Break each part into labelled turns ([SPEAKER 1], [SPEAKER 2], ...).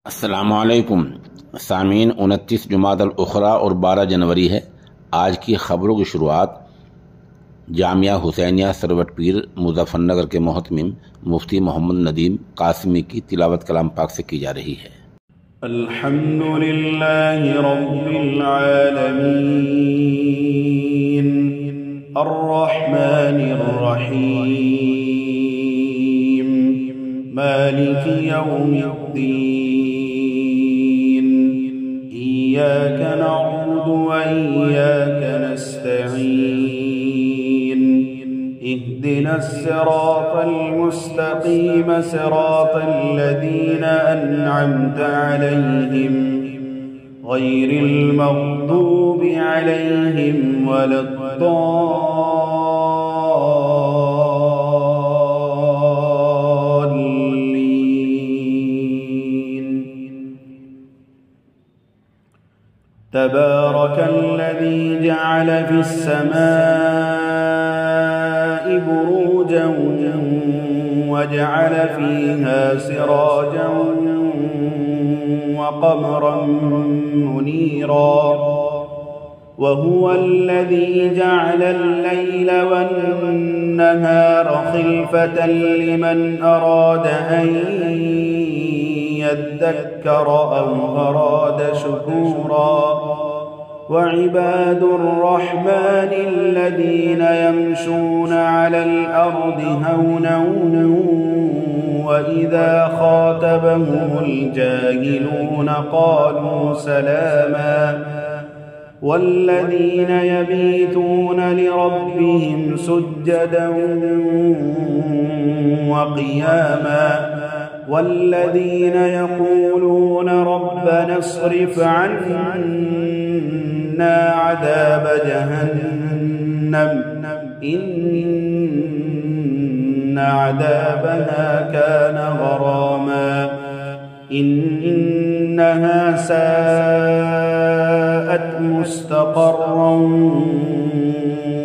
[SPEAKER 1] अस्सलामुअलैकुम सामीन। 29 जुमादल उखरा और 12 जनवरी है। आज की ख़बरों की शुरुआत जामिया हुसैनिया सरवट पीर मुज़फ़्फ़रनगर के मोहतमिम मुफ्ती मोहम्मद नदीम कासिमी की तिलावत कलाम पाक से की जा रही है।
[SPEAKER 2] अल्हम्दुलिल्लाहि रब्बिल आलमीन अर्रहमानिर रहीम मालिकि यौमिद्दीन इय्याका नअबुदु व इय्याका नस्तईन इहदिनस सिरातल मुस्तक़ीम सिरातल लज़ीना अन्अमता अलैहिम गैरिल मग़दूबि अलैहिम वलद्दाल्लीन। तबारकल्लज़ी जअल फिस्समाइ बुरूजन वजअल फ़ीहा सिराजन वक़मरन मुनीरा वहुव अल्लज़ी जअल अल-लैल वन-नहार ख़िल्फ़तन लिमन अराद अन यद्दक्कर औ अराद शुकूरा। वइबादुर रहमानि अल्लज़ीना यमशूना अलल अर्दि हौनन वइज़ा ख़ातबहुमुल जाहिलून क़ालू सलामा। वल्लज़ीन यबीतून लिरब्बिहिम सुज्जदन वक़ियामा। वल्लज़ीन यक़ूलून रब्बना अस्रिफ अन्ना अज़ाब जहन्नम इन्न अज़ाबहा कान गरामा इन्नहा साअत मुस्तक़र्रन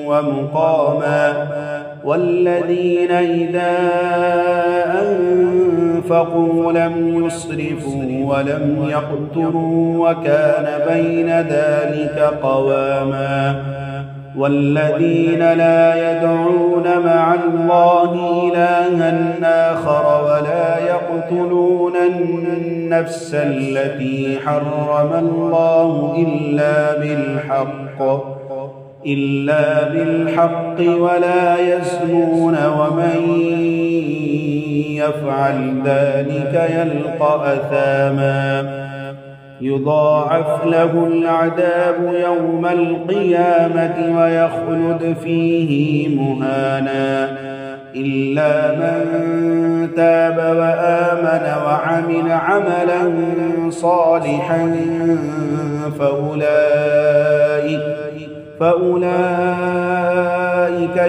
[SPEAKER 2] व मुक़ामा। वल्लज़ीन इज़ा أنفقوا لم يسرفوا ولم يقتروا وكان بين ذلك قواما. والذين لا يدعون مع الله إلها آخر ولا يقتلون النفس التي حرم الله إلا بالحق ولا يزنون ومن يفعل ذلك يلقى أثاما. يضاعف له العذاب يوم القيامة ويخلد فيه مهانا إلا من تاب وآمن وعمل عملا صالحا فأولئك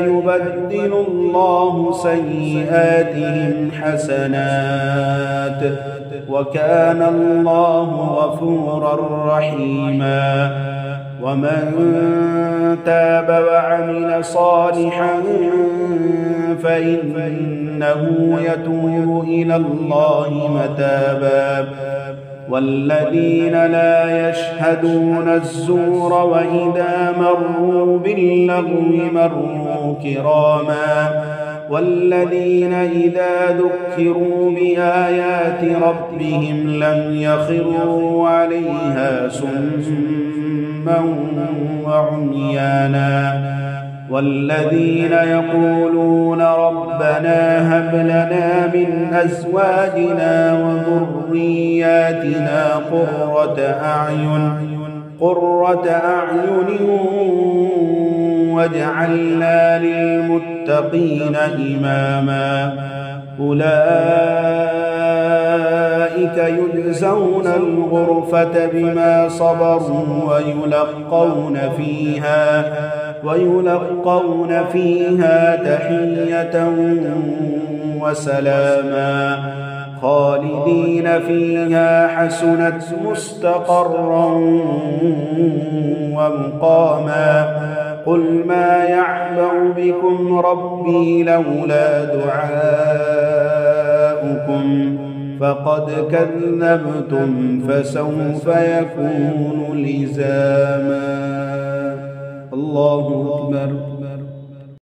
[SPEAKER 2] يبدل الله سيئاتهم حسنات وكان الله غفورا رحيما. ومن تاب وعمل صالحا فإنه يتوب إلى الله متابا. والذين لا يشهدون الزور وإذا مروا باللغو مروا كراما. والذين إذا ذكروا بآيات ربهم لم يخروا عليها صما وعميانا. والذين يقولون ربنا هب لنا من أزواجنا وذرياتنا قرة أعين واجعلنا للمتقين إماما. أولئك يجزون الغرفة بما صبروا ويلقون فيها تحية وسلاما خالدين فيها حسنت مستقرا ومقاما. قل ما يعبأ بكم ربي لولا دعاؤكم فقد كذبتم فسوف يكون لزاما. الله أكبر.